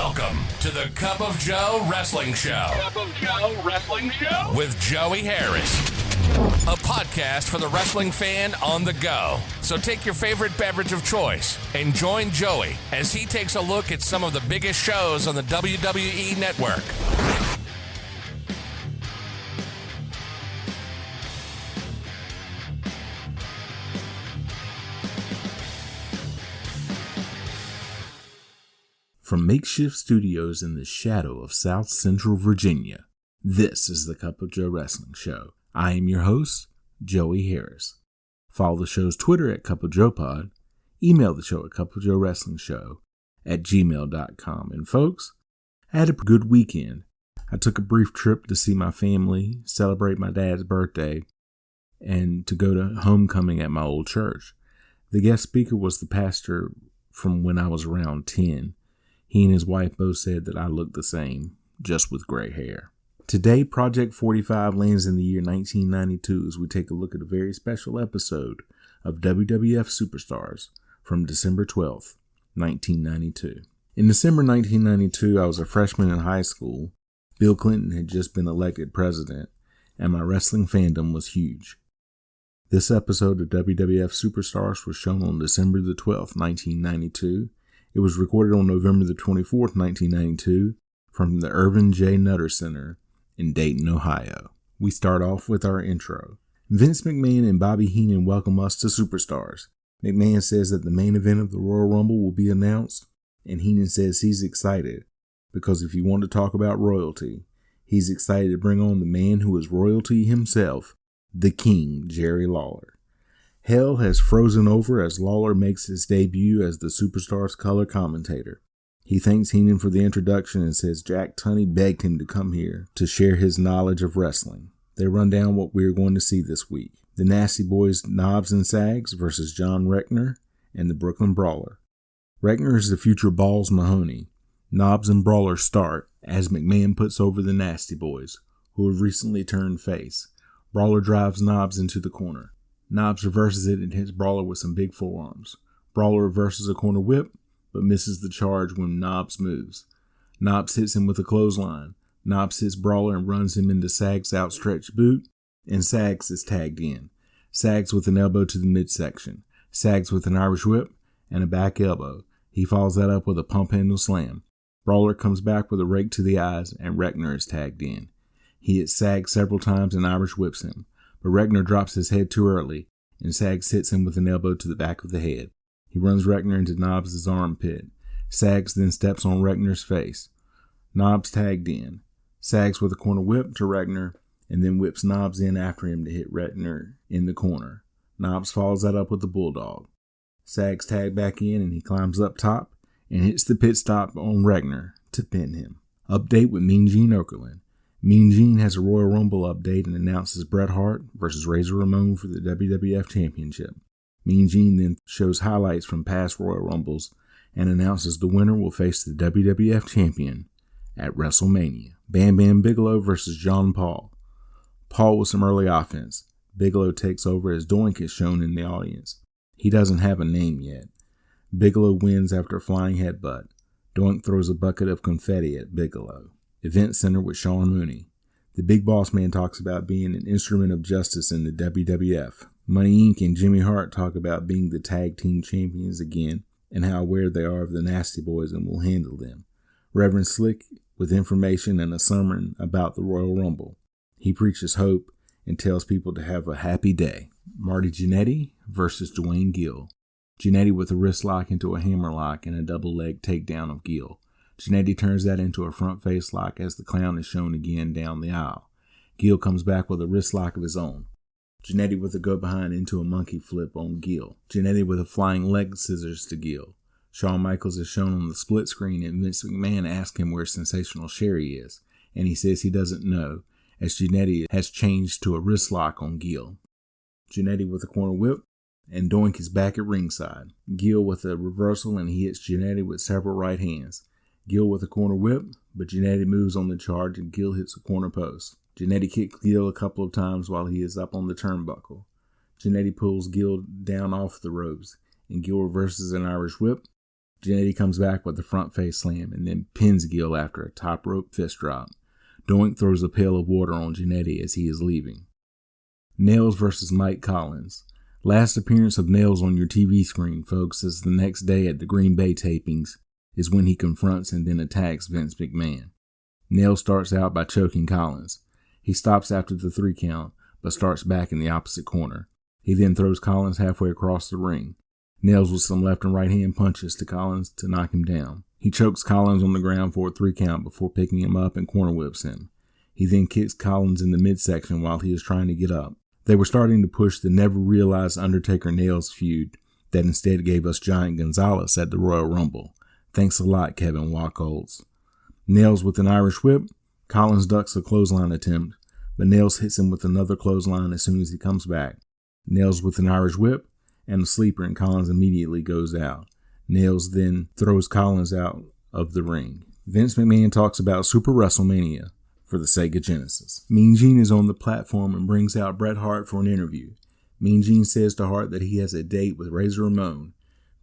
Welcome to the Cup of Joe Wrestling Show. Cup of Joe Wrestling Show? With Joey Harris. A podcast for the wrestling fan on the go. So take your favorite beverage of choice and join Joey as he takes a look at some of the biggest shows on the WWE Network. From makeshift studios in the shadow of South Central Virginia, this is the Cup of Joe Wrestling Show. I am your host, Joey Harris. Follow the show's Twitter at Cup of Joe Pod. Email the show at cupofjoewrestlingshow@gmail.com. And folks, I had a good weekend. I took a brief trip to see my family, celebrate my dad's birthday, and to go to homecoming at my old church. The guest speaker was the pastor from when I was around 10. He and his wife both said that I looked the same, just with gray hair. Today, Project 45 lands in the year 1992 as we take a look at a very special episode of WWF Superstars from December 12th, 1992. In December 1992, I was a freshman in high school. Bill Clinton had just been elected president, and my wrestling fandom was huge. This episode of WWF Superstars was shown on December the 12th, 1992. It was recorded on November the 24th, 1992, from the Irvin J. Nutter Center in Dayton, Ohio. We start off with our intro. Vince McMahon and Bobby Heenan welcome us to Superstars. McMahon says that the main event of the Royal Rumble will be announced, and Heenan says he's excited, because if you want to talk about royalty, he's excited to bring on the man who is royalty himself, the King, Jerry Lawler. Hell has frozen over as Lawler makes his debut as the Superstars color commentator. He thanks Heenan for the introduction and says Jack Tunney begged him to come here to share his knowledge of wrestling. They run down what we are going to see this week. The Nasty Boys Knobbs and Sags versus John Reckner and the Brooklyn Brawler. Reckner is the future Balls Mahoney. Knobbs and Brawler start as McMahon puts over the Nasty Boys, who have recently turned face. Brawler drives Knobbs into the corner. Knobbs reverses it and hits Brawler with some big forearms. Brawler reverses a corner whip, but misses the charge when Knobbs moves. Knobbs hits him with a clothesline. Knobbs hits Brawler and runs him into Sags' outstretched boot, and Sags is tagged in. Sags with an elbow to the midsection. Sags with an Irish whip and a back elbow. He follows that up with a pump handle slam. Brawler comes back with a rake to the eyes, and Reckner is tagged in. He hits Sags several times and Irish whips him. But Reckner drops his head too early, and Sags hits him with an elbow to the back of the head. He runs Reckner into Knobbs' armpit. Sags then steps on Reckner's face. Knobbs tagged in. Sags with a corner whip to Reckner, and then whips Knobbs in after him to hit Reckner in the corner. Knobbs follows that up with the Bulldog. Sags tagged back in, and he climbs up top and hits the pit stop on Reckner to pin him. Update with Mean Gene Okerlund. Mean Gene has a Royal Rumble update and announces Bret Hart versus Razor Ramon for the WWF Championship. Mean Gene then shows highlights from past Royal Rumbles and announces the winner will face the WWF Champion at WrestleMania. Bam Bam Bigelow versus John Paul. Paul with some early offense. Bigelow takes over as Doink is shown in the audience. He doesn't have a name yet. Bigelow wins after a flying headbutt. Doink throws a bucket of confetti at Bigelow. Event Center with Sean Mooney. The Big Boss Man talks about being an instrument of justice in the WWF. Money Inc. and Jimmy Hart talk about being the tag team champions again and how aware they are of the Nasty Boys and will handle them. Reverend Slick with information and a sermon about the Royal Rumble. He preaches hope and tells people to have a happy day. Marty Jannetty versus Dwayne Gill. Jannetty with a wrist lock into a hammer lock and a double leg takedown of Gill. Jannetty turns that into a front face lock as the clown is shown again down the aisle. Gill comes back with a wrist lock of his own. Jannetty with a go behind into a monkey flip on Gill. Jannetty with a flying leg scissors to Gill. Shawn Michaels is shown on the split screen and Vince McMahon asks him where Sensational Sherry is, and he says he doesn't know, as Jannetty has changed to a wrist lock on Gill. Jannetty with a corner whip, and Doink is back at ringside. Gill with a reversal and he hits Jannetty with several right hands. Gill with a corner whip, but Jannetty moves on the charge and Gill hits a corner post. Jannetty kicks Gill a couple of times while he is up on the turnbuckle. Jannetty pulls Gill down off the ropes, and Gill reverses an Irish whip. Jannetty comes back with a front face slam and then pins Gill after a top rope fist drop. Doink throws a pail of water on Jannetty as he is leaving. Nailz versus Mike Collins. Last appearance of Nailz on your TV screen, folks, is the next day at the Green Bay tapings is when he confronts and then attacks Vince McMahon. Nailz starts out by choking Collins. He stops after the 3 count, but starts back in the opposite corner. He then throws Collins halfway across the ring. Nailz with some left and right hand punches to Collins to knock him down. He chokes Collins on the ground for a 3 count before picking him up and corner whips him. He then kicks Collins in the midsection while he is trying to get up. They were starting to push the never-realized Undertaker-Nailz feud that instead gave us Giant Gonzalez at the Royal Rumble. Thanks a lot, Kevin Wacholz. Nailz with an Irish whip. Collins ducks a clothesline attempt, but Nailz hits him with another clothesline as soon as he comes back. Nailz with an Irish whip and a sleeper, and Collins immediately goes out. Nailz then throws Collins out of the ring. Vince McMahon talks about Super WrestleMania for the Sega Genesis. Mean Gene is on the platform and brings out Bret Hart for an interview. Mean Gene says to Hart that he has a date with Razor Ramon,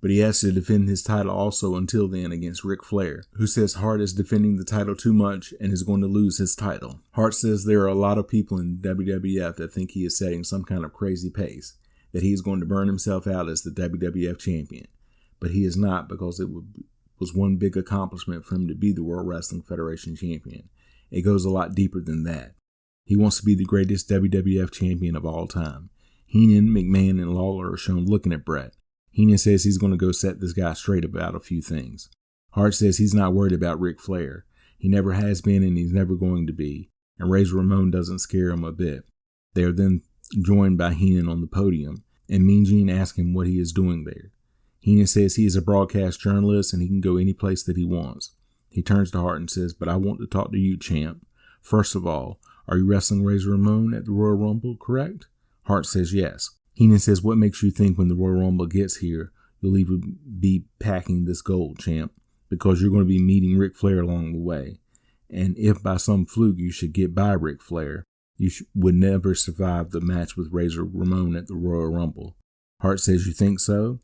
but he has to defend his title also until then against Ric Flair, who says Hart is defending the title too much and is going to lose his title. Hart says there are a lot of people in WWF that think he is setting some kind of crazy pace, that he is going to burn himself out as the WWF champion, but he is not, because it was one big accomplishment for him to be the World Wrestling Federation champion. It goes a lot deeper than that. He wants to be the greatest WWF champion of all time. Heenan, McMahon, and Lawler are shown looking at Bret. Heenan says he's going to go set this guy straight about a few things. Hart says he's not worried about Ric Flair. He never has been and he's never going to be. And Razor Ramon doesn't scare him a bit. They are then joined by Heenan on the podium, and Mean Gene asks him what he is doing there. Heenan says he is a broadcast journalist and he can go any place that he wants. He turns to Hart and says, "But I want to talk to you, champ. First of all, are you wrestling Razor Ramon at the Royal Rumble, correct?" Hart says yes. Heenan says, "What makes you think when the Royal Rumble gets here, you'll even be packing this gold, champ? Because you're going to be meeting Ric Flair along the way. And if by some fluke you should get by Ric Flair, you would never survive the match with Razor Ramon at the Royal Rumble." Hart says, "You think so?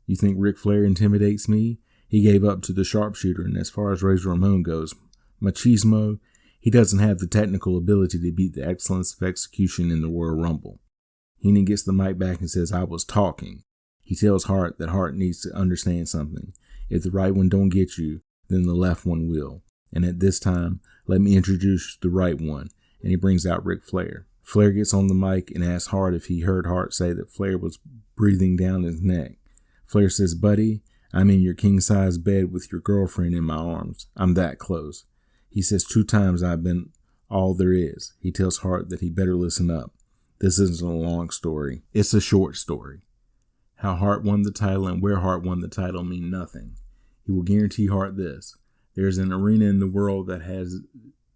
You think Ric Flair intimidates me? He gave up to the sharpshooter, and as far as Razor Ramon goes, machismo, he doesn't have the technical ability to beat the excellence of execution in the Royal Rumble." Heenan gets the mic back and says, "I was talking." He tells Hart that Hart needs to understand something. If the right one don't get you, then the left one will. And at this time, let me introduce the right one. And he brings out Ric Flair. Flair gets on the mic and asks Hart if he heard Hart say that Flair was breathing down his neck. Flair says, "Buddy, I'm in your king-size bed with your girlfriend in my arms. I'm that close." He says 2 times I've been all there is. He tells Hart that he better listen up. This isn't a long story. It's a short story. How Hart won the title and where Hart won the title mean nothing. He will guarantee Hart this. There's an arena in the world that has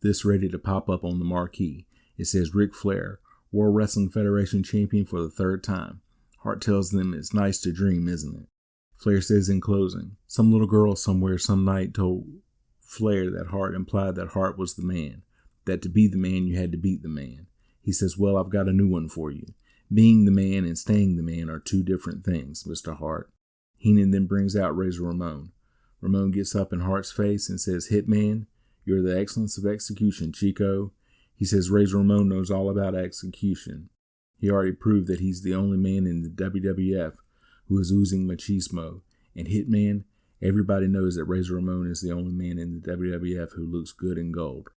this ready to pop up on the marquee. It says Ric Flair, World Wrestling Federation champion for the 3rd time. Hart tells them it's nice to dream, isn't it? Flair says in closing, some little girl somewhere some night told Flair that Hart implied that Hart was the man, that to be the man you had to beat the man. He says, "Well, I've got a new one for you. Being the man and staying the man are 2 different things, Mr. Hart." Heenan then brings out Razor Ramon. Ramon gets up in Hart's face and says, "Hitman, you're the excellence of execution, Chico." He says Razor Ramon knows all about execution. He already proved that he's the only man in the WWF who is oozing machismo. And Hitman, everybody knows that Razor Ramon is the only man in the WWF who looks good in gold.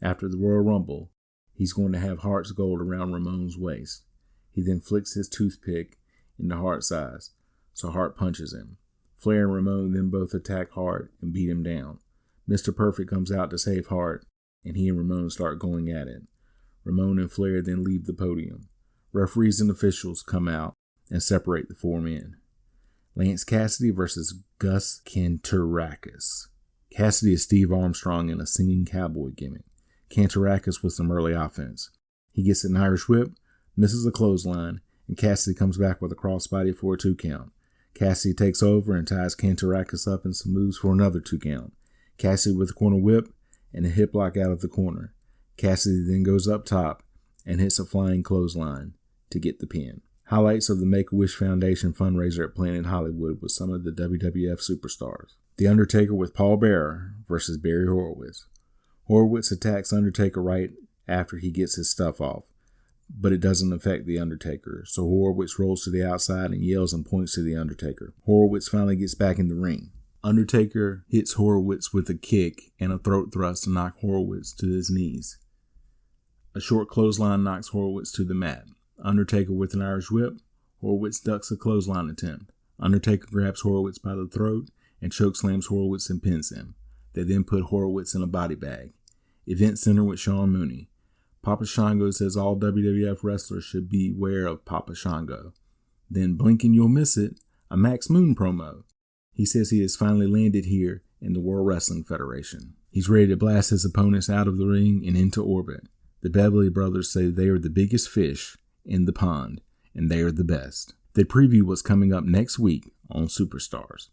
After the Royal Rumble, he's going to have Hart's gold around Ramon's waist. He then flicks his toothpick into Hart's eyes, so Hart punches him. Flair and Ramon then both attack Hart and beat him down. Mr. Perfect comes out to save Hart, and he and Ramon start going at it. Ramon and Flair then leave the podium. Referees and officials come out and separate the 4 men. Lance Cassidy versus Gus Kantarakis. Cassidy is Steve Armstrong in a singing cowboy gimmick. Kantarakis with some early offense. He gets an Irish whip, misses a clothesline, and Cassidy comes back with a crossbody for a 2 count. Cassidy takes over and ties Kantarakis up in some moves for another 2 count. Cassidy with a corner whip and a hip lock out of the corner. Cassidy then goes up top and hits a flying clothesline to get the pin. Highlights of the Make-A-Wish Foundation fundraiser at Planet Hollywood with some of the WWF Superstars. The Undertaker with Paul Bearer versus Barry Horowitz. Horowitz attacks Undertaker right after he gets his stuff off, but it doesn't affect The Undertaker, so Horowitz rolls to the outside and yells and points to The Undertaker. Horowitz finally gets back in the ring. Undertaker hits Horowitz with a kick and a throat thrust to knock Horowitz to his knees. A short clothesline knocks Horowitz to the mat. Undertaker with an Irish whip. Horowitz ducks a clothesline attempt. Undertaker grabs Horowitz by the throat and chokeslams Horowitz and pins him. They then put Horowitz in a body bag. Event Center with Sean Mooney. Papa Shango says all WWF wrestlers should beware of Papa Shango. Then, blinking you'll miss it, a Max Moon promo. He says he has finally landed here in the World Wrestling Federation. He's ready to blast his opponents out of the ring and into orbit. The Beverly Brothers say they are the biggest fish in the pond, and they are the best. They preview what's coming up next week on Superstars.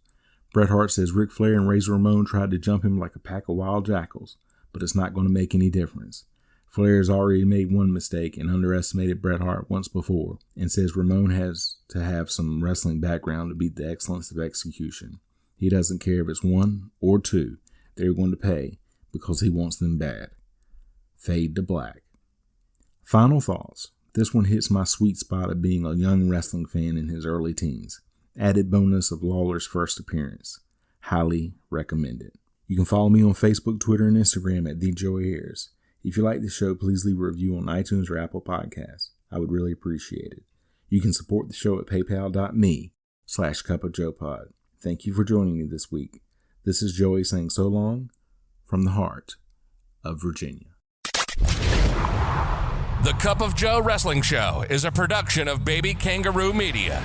Bret Hart says Ric Flair and Razor Ramon tried to jump him like a pack of wild jackals, but it's not going to make any difference. Flair has already made one mistake and underestimated Bret Hart once before, and says Ramon has to have some wrestling background to beat the excellence of execution. He doesn't care if it's 1 or 2, they're going to pay because he wants them bad. Fade to black. Final thoughts. This one hits my sweet spot of being a young wrestling fan in his early teens. Added bonus of Lawler's first appearance. Highly recommended. You can follow me on Facebook, Twitter, and Instagram at TheJoeyAirs. If you like the show, please leave a review on iTunes or Apple Podcasts. I would really appreciate it. You can support the show at paypal.me/cupofjoepod. Thank you for joining me this week. This is Joey saying so long from the heart of Virginia. The Cup of Joe Wrestling Show is a production of Baby Kangaroo Media.